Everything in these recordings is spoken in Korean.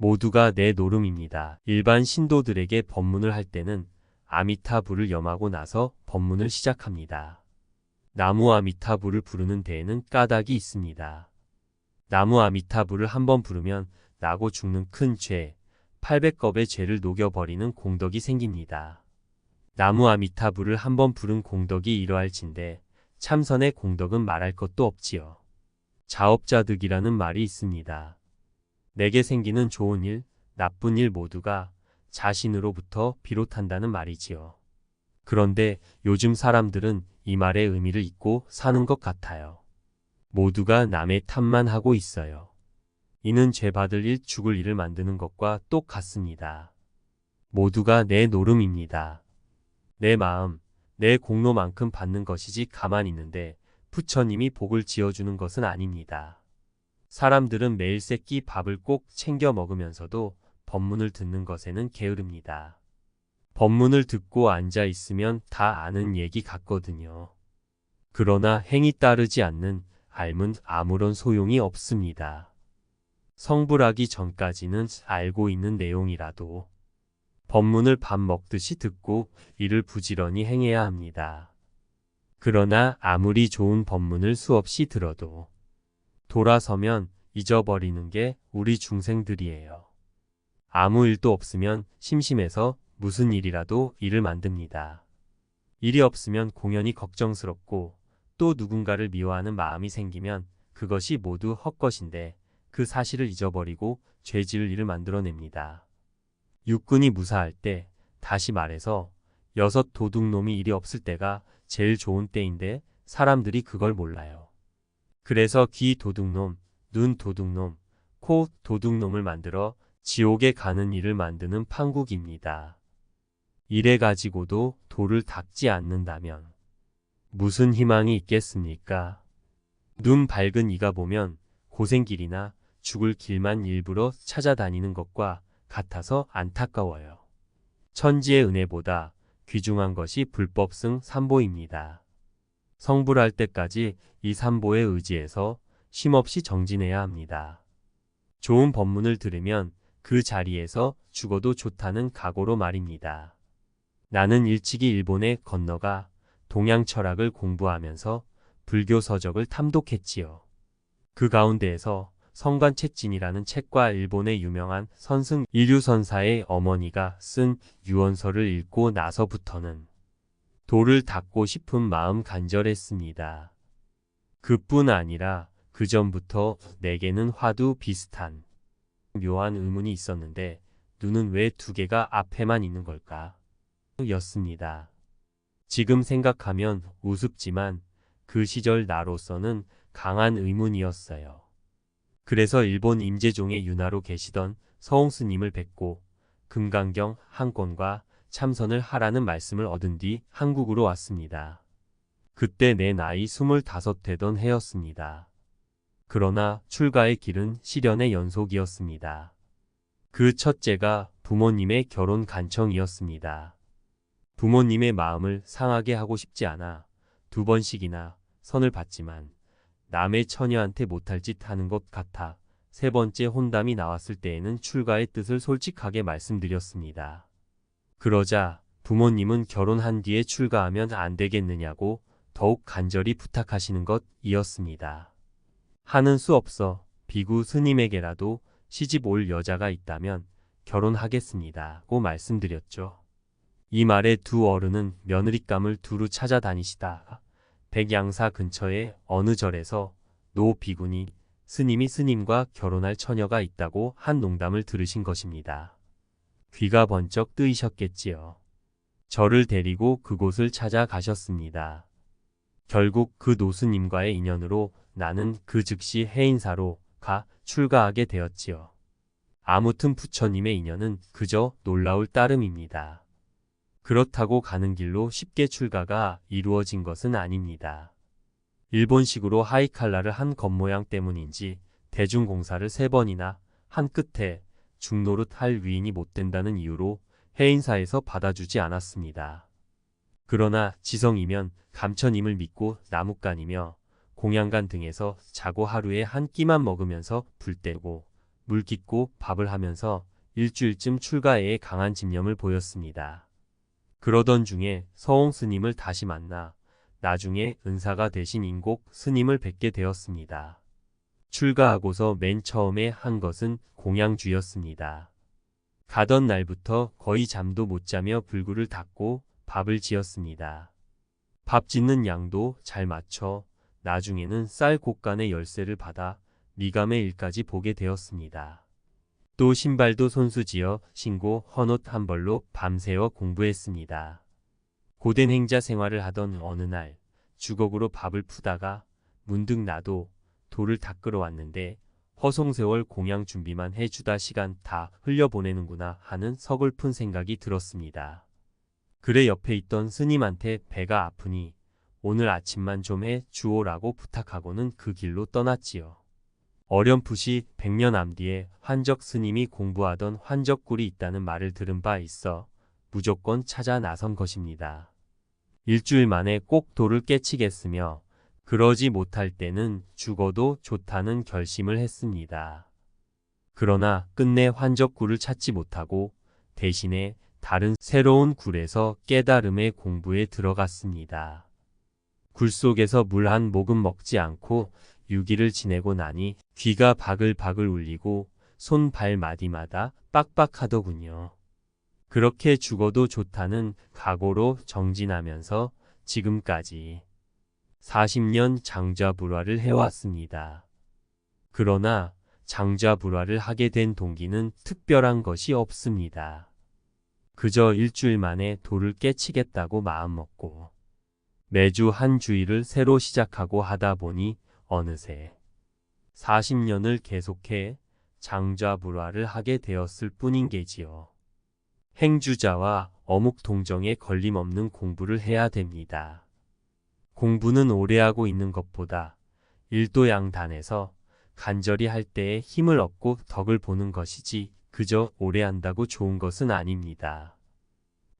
모두가 내 노름입니다. 일반 신도들에게 법문을 할 때는 아미타불을 염하고 나서 법문을 시작합니다. 나무 아미타불을 부르는 데에는 까닭이 있습니다. 나무 아미타불을 한번 부르면 나고 죽는 큰 죄, 800겁의 죄를 녹여버리는 공덕이 생깁니다. 나무 아미타불을 한번 부른 공덕이 이러할진데 참선의 공덕은 말할 것도 없지요. 자업자득이라는 말이 있습니다. 내게 생기는 좋은 일, 나쁜 일 모두가 자신으로부터 비롯한다는 말이지요. 그런데 요즘 사람들은 이 말의 의미를 잊고 사는 것 같아요. 모두가 남의 탓만 하고 있어요. 이는 죄 받을 일, 죽을 일을 만드는 것과 똑같습니다. 모두가 내 노름입니다. 내 마음, 내 공로만큼 받는 것이지 가만히 있는데 부처님이 복을 지어주는 것은 아닙니다. 사람들은 매일 세끼 밥을 꼭 챙겨 먹으면서도 법문을 듣는 것에는 게으릅니다. 법문을 듣고 앉아 있으면 다 아는 얘기 같거든요. 그러나 행이 따르지 않는 알면 아무런 소용이 없습니다. 성불하기 전까지는 알고 있는 내용이라도 법문을 밥 먹듯이 듣고 이를 부지런히 행해야 합니다. 그러나 아무리 좋은 법문을 수없이 들어도 돌아서면 잊어버리는 게 우리 중생들이에요. 아무 일도 없으면 심심해서 무슨 일이라도 일을 만듭니다. 일이 없으면 공연히 걱정스럽고 또 누군가를 미워하는 마음이 생기면 그것이 모두 헛것인데 그 사실을 잊어버리고 죄지을 일을 만들어냅니다. 육군이 무사할 때, 다시 말해서 6 도둑놈이 일이 없을 때가 제일 좋은 때인데 사람들이 그걸 몰라요. 그래서 귀 도둑놈, 눈 도둑놈, 코 도둑놈을 만들어 지옥에 가는 일을 만드는 판국입니다. 이래 가지고도 도를 닦지 않는다면 무슨 희망이 있겠습니까? 눈 밝은 이가 보면 고생길이나 죽을 길만 일부러 찾아다니는 것과 같아서 안타까워요. 천지의 은혜보다 귀중한 것이 불법승 삼보입니다. 성불할 때까지 이 삼보에 의지해서 쉼없이 정진해야 합니다. 좋은 법문을 들으면 그 자리에서 죽어도 좋다는 각오로 말입니다. 나는 일찍이 일본에 건너가 동양 철학을 공부하면서 불교 서적을 탐독했지요. 그 가운데에서 성관채진이라는 책과 일본의 유명한 선승 일유선사의 어머니가 쓴 유언서를 읽고 나서부터는 도를 닦고 싶은 마음 간절했습니다. 그뿐 아니라 그 전부터 내게는 화두 비슷한 묘한 의문이 있었는데 눈은 왜 2개가 앞에만 있는 걸까? 였습니다. 지금 생각하면 우습지만 그 시절 나로서는 강한 의문이었어요. 그래서 일본 임재종의 윤화로 계시던 서홍스님을 뵙고 금강경 한 권과 참선을 하라는 말씀을 얻은 뒤 한국으로 왔습니다. 그때 내 나이 25 되던 해였습니다. 그러나 출가의 길은 시련의 연속이었습니다. 그 첫째가 부모님의 결혼 간청이었습니다. 부모님의 마음을 상하게 하고 싶지 않아 2번씩이나 선을 봤지만 남의 처녀한테 못할 짓 하는 것 같아 3번째 혼담이 나왔을 때에는 출가의 뜻을 솔직하게 말씀드렸습니다. 그러자 부모님은 결혼한 뒤에 출가하면 안 되겠느냐고 더욱 간절히 부탁하시는 것이었습니다. 하는 수 없어 비구 스님에게라도 시집 올 여자가 있다면 결혼하겠습니다고 말씀드렸죠. 이 말에 2 어른은 며느리감을 두루 찾아다니시다 백양사 근처의 어느 절에서 노 비구니 스님이 스님과 결혼할 처녀가 있다고 한 농담을 들으신 것입니다. 귀가 번쩍 뜨이셨겠지요. 저를 데리고 그곳을 찾아가셨습니다. 결국 그 노스님과의 인연으로 나는 그 즉시 해인사로 가 출가하게 되었지요. 아무튼 부처님의 인연은 그저 놀라울 따름입니다. 그렇다고 가는 길로 쉽게 출가가 이루어진 것은 아닙니다. 일본식으로 하이칼라를 한 겉모양 때문인지 대중공사를 3번이나 한 끝에 중노릇 할 위인이 못 된다는 이유로 해인사에서 받아주지 않았습니다. 그러나 지성이면 감천임을 믿고 나뭇간이며 공양간 등에서 자고 하루에 한 끼만 먹으면서 불 떼고 물 깃고 밥을 하면서 일주일쯤 출가에 강한 집념을 보였습니다. 그러던 중에 서홍 스님을 다시 만나 나중에 은사가 되신 인곡 스님을 뵙게 되었습니다. 출가하고서 맨 처음에 한 것은 공양주였습니다. 가던 날부터 거의 잠도 못 자며 불구를 닦고 밥을 지었습니다. 밥 짓는 양도 잘 맞춰 나중에는 쌀 곡간의 열쇠를 받아 미감의 일까지 보게 되었습니다. 또 신발도 손수지어 신고 헌옷 한 벌로 밤새워 공부했습니다. 고된 행자 생활을 하던 어느 날 주걱으로 밥을 푸다가 문득 나도 돌을 닦으러 왔는데 허송세월 공양 준비만 해주다 시간 다 흘려보내는구나 하는 서글픈 생각이 들었습니다. 그래 옆에 있던 스님한테 배가 아프니 오늘 아침만 좀 해 주오라고 부탁하고는 그 길로 떠났지요. 어렴풋이 100년 앞뒤에 환적 스님이 공부하던 환적굴이 있다는 말을 들은 바 있어 무조건 찾아 나선 것입니다. 일주일 만에 꼭 돌을 깨치겠으며 그러지 못할 때는 죽어도 좋다는 결심을 했습니다. 그러나 끝내 환적굴을 찾지 못하고 대신에 다른 새로운 굴에서 깨달음의 공부에 들어갔습니다. 굴 속에서 물 한 모금 먹지 않고 6일을 지내고 나니 귀가 바글바글 울리고 손 발마디마다 빡빡하더군요. 그렇게 죽어도 좋다는 각오로 정진하면서 지금까지 40년 장좌불화를 해왔습니다. 그러나 장좌불화를 하게 된 동기는 특별한 것이 없습니다. 그저 일주일 만에 돌을 깨치겠다고 마음먹고 매주 한 주일을 새로 시작하고 하다 보니 어느새 40년을 계속해 장좌불화를 하게 되었을 뿐인 게지요. 행주자와 어묵동정에 걸림없는 공부를 해야 됩니다. 공부는 오래 하고 있는 것보다 일도양단해서 간절히 할 때에 힘을 얻고 덕을 보는 것이지 그저 오래 한다고 좋은 것은 아닙니다.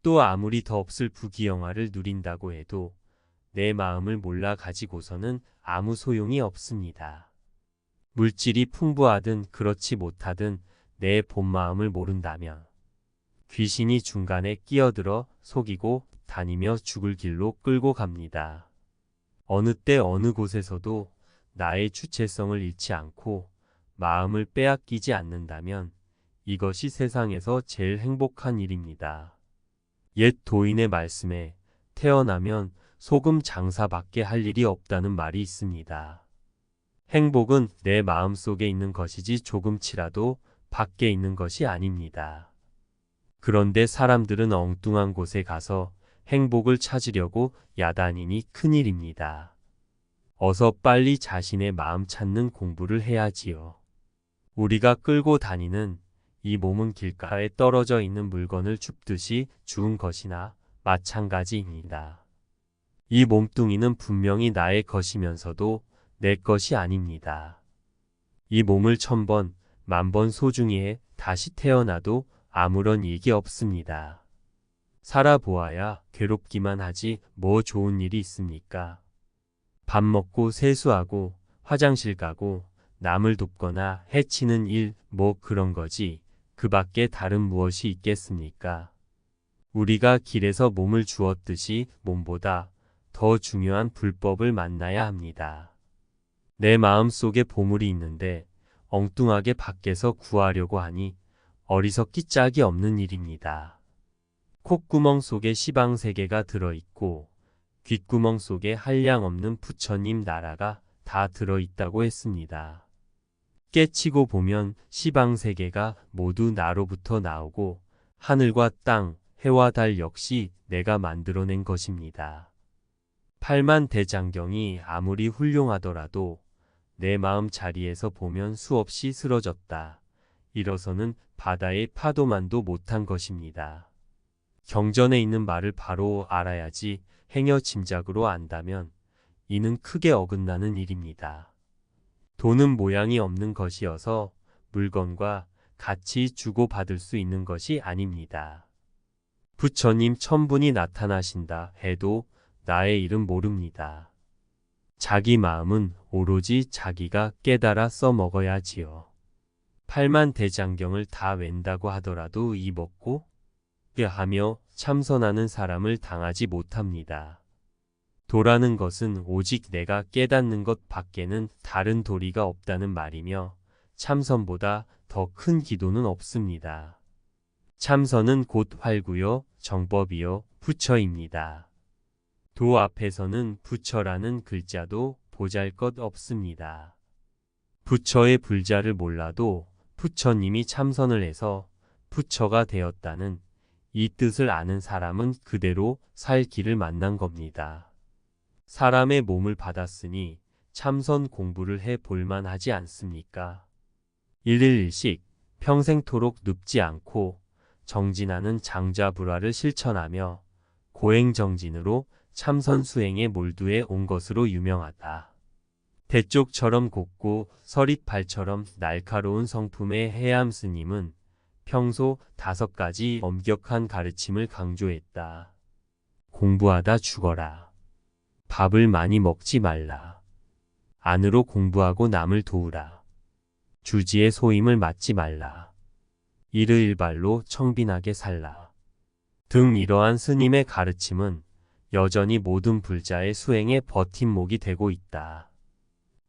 또 아무리 더 없을 부귀영화를 누린다고 해도 내 마음을 몰라 가지고서는 아무 소용이 없습니다. 물질이 풍부하든 그렇지 못하든 내 본마음을 모른다면 귀신이 중간에 끼어들어 속이고 다니며 죽을 길로 끌고 갑니다. 어느 때 어느 곳에서도 나의 주체성을 잃지 않고 마음을 빼앗기지 않는다면 이것이 세상에서 제일 행복한 일입니다. 옛 도인의 말씀에 태어나면 소금 장사밖에 할 일이 없다는 말이 있습니다. 행복은 내 마음속에 있는 것이지 조금치라도 밖에 있는 것이 아닙니다. 그런데 사람들은 엉뚱한 곳에 가서 행복을 찾으려고 야단이니 큰일입니다. 어서 빨리 자신의 마음 찾는 공부를 해야지요. 우리가 끌고 다니는 이 몸은 길가에 떨어져 있는 물건을 줍듯이 주운 것이나 마찬가지입니다. 이 몸뚱이는 분명히 나의 것이면서도 내 것이 아닙니다. 이 몸을 1000번, 10,000번 소중히 해 다시 태어나도 아무런 이익이 없습니다. 살아보아야 괴롭기만 하지 뭐 좋은 일이 있습니까? 밥 먹고 세수하고 화장실 가고 남을 돕거나 해치는 일 뭐 그런 거지 그 밖에 다른 무엇이 있겠습니까? 우리가 길에서 몸을 주었듯이 몸보다 더 중요한 불법을 만나야 합니다. 내 마음 속에 보물이 있는데 엉뚱하게 밖에서 구하려고 하니 어리석기 짝이 없는 일입니다. 콧구멍 속에 시방세계가 들어있고 귓구멍 속에 한량없는 부처님 나라가 다 들어있다고 했습니다. 깨치고 보면 시방세계가 모두 나로부터 나오고 하늘과 땅, 해와 달 역시 내가 만들어낸 것입니다. 팔만대장경이 아무리 훌륭하더라도 내 마음 자리에서 보면 수없이 쓰러졌다. 일어서는 바다의 파도만도 못한 것입니다. 경전에 있는 말을 바로 알아야지 행여 짐작으로 안다면 이는 크게 어긋나는 일입니다. 돈은 모양이 없는 것이어서 물건과 같이 주고받을 수 있는 것이 아닙니다. 부처님 1000분이 나타나신다 해도 나의 일은 모릅니다. 자기 마음은 오로지 자기가 깨달아 써먹어야지요. 팔만대장경을 다 웬다고 하더라도 이 먹고 하며 참선하는 사람을 당하지 못합니다. 도라는 것은 오직 내가 깨닫는 것 밖에는 다른 도리가 없다는 말이며 참선보다 더 큰 기도는 없습니다. 참선은 곧 활구요, 정법이요, 부처입니다. 도 앞에서는 부처라는 글자도 보잘것 없습니다. 부처의 불자를 몰라도 부처님이 참선을 해서 부처가 되었다는 이 뜻을 아는 사람은 그대로 살 길을 만난 겁니다. 사람의 몸을 받았으니 참선 공부를 해 볼만 하지 않습니까? 일일일식 평생토록 눕지 않고 정진하는 장자불화를 실천하며 고행정진으로 참선 수행에 몰두해 온 것으로 유명하다. 대쪽처럼 곱고 서릿발처럼 날카로운 성품의 해암 스님은 평소 5가지 엄격한 가르침을 강조했다. 공부하다 죽어라. 밥을 많이 먹지 말라. 안으로 공부하고 남을 도우라. 주지의 소임을 맡지 말라. 일의일발로 청빈하게 살라. 등 이러한 스님의 가르침은 여전히 모든 불자의 수행의 버팀목이 되고 있다.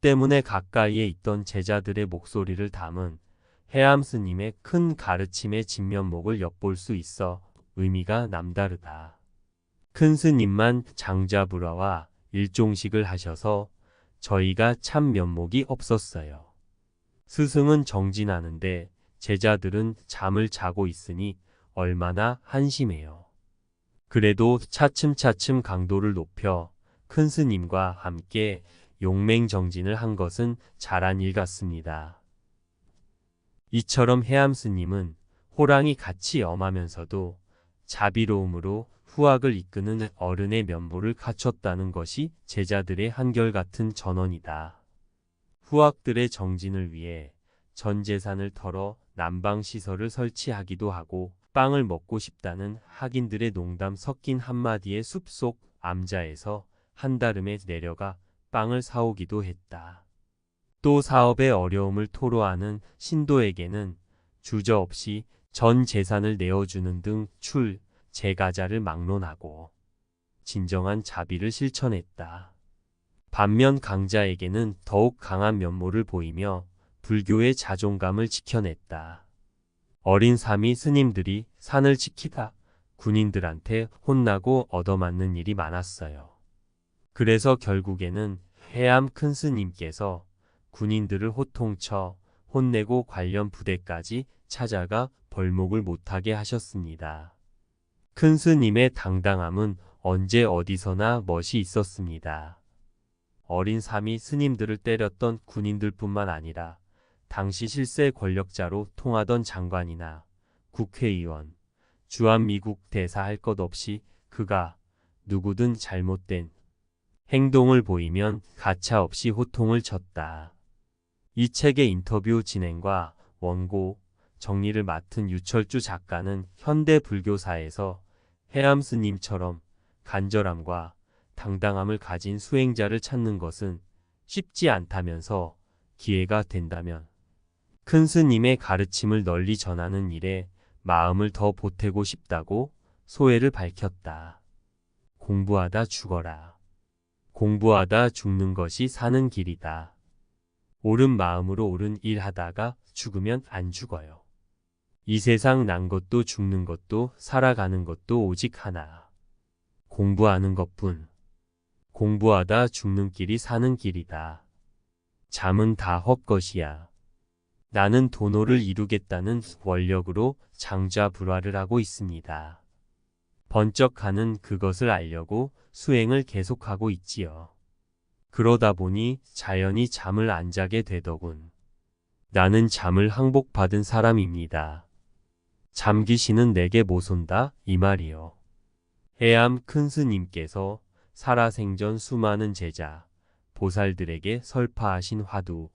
때문에 가까이에 있던 제자들의 목소리를 담은 해암 스님의 큰 가르침의 진면목을 엿볼 수 있어 의미가 남다르다. 큰 스님만 장자불화와 일종식을 하셔서 저희가 참 면목이 없었어요. 스승은 정진하는데 제자들은 잠을 자고 있으니 얼마나 한심해요. 그래도 차츰차츰 강도를 높여 큰 스님과 함께 용맹정진을 한 것은 잘한 일 같습니다. 이처럼 해암 스님은 호랑이 같이 엄하면서도 자비로움으로 후학을 이끄는 어른의 면모를 갖췄다는 것이 제자들의 한결같은 전언이다. 후학들의 정진을 위해 전 재산을 털어 난방시설을 설치하기도 하고 빵을 먹고 싶다는 학인들의 농담 섞인 한마디의 숲속 암자에서 한달음에 내려가 빵을 사오기도 했다. 또 사업의 어려움을 토로하는 신도에게는 주저없이 전 재산을 내어주는 등 제가자를 막론하고 진정한 자비를 실천했다. 반면 강자에게는 더욱 강한 면모를 보이며 불교의 자존감을 지켜냈다. 어린 사미 스님들이 산을 지키다 군인들한테 혼나고 얻어맞는 일이 많았어요. 그래서 결국에는 해암 큰 스님께서 군인들을 호통쳐 혼내고 관련 부대까지 찾아가 벌목을 못하게 하셨습니다. 큰 스님의 당당함은 언제 어디서나 멋이 있었습니다. 어린 사미 스님들을 때렸던 군인들뿐만 아니라 당시 실세 권력자로 통하던 장관이나 국회의원, 주한미국 대사 할 것 없이 그가 누구든 잘못된 행동을 보이면 가차없이 호통을 쳤다. 이 책의 인터뷰 진행과 원고, 정리를 맡은 유철주 작가는 현대 불교사에서 해암 스님처럼 간절함과 당당함을 가진 수행자를 찾는 것은 쉽지 않다면서 기회가 된다면 큰 스님의 가르침을 널리 전하는 일에 마음을 더 보태고 싶다고 소회를 밝혔다. 공부하다 죽어라. 공부하다 죽는 것이 사는 길이다. 옳은 마음으로 옳은 일 하다가 죽으면 안 죽어요. 이 세상 난 것도 죽는 것도 살아가는 것도 오직 하나. 공부하는 것뿐. 공부하다 죽는 길이 사는 길이다. 잠은 다 헛것이야. 나는 도노를 이루겠다는 원력으로 장자불화를 하고 있습니다. 번쩍하는 그것을 알려고 수행을 계속하고 있지요. 그러다 보니 자연히 잠을 안 자게 되더군. 나는 잠을 항복받은 사람입니다. 잠귀신은 내게 모손다 이 말이요. 해암 큰 스님께서 살아생전 수많은 제자, 보살들에게 설파하신 화두,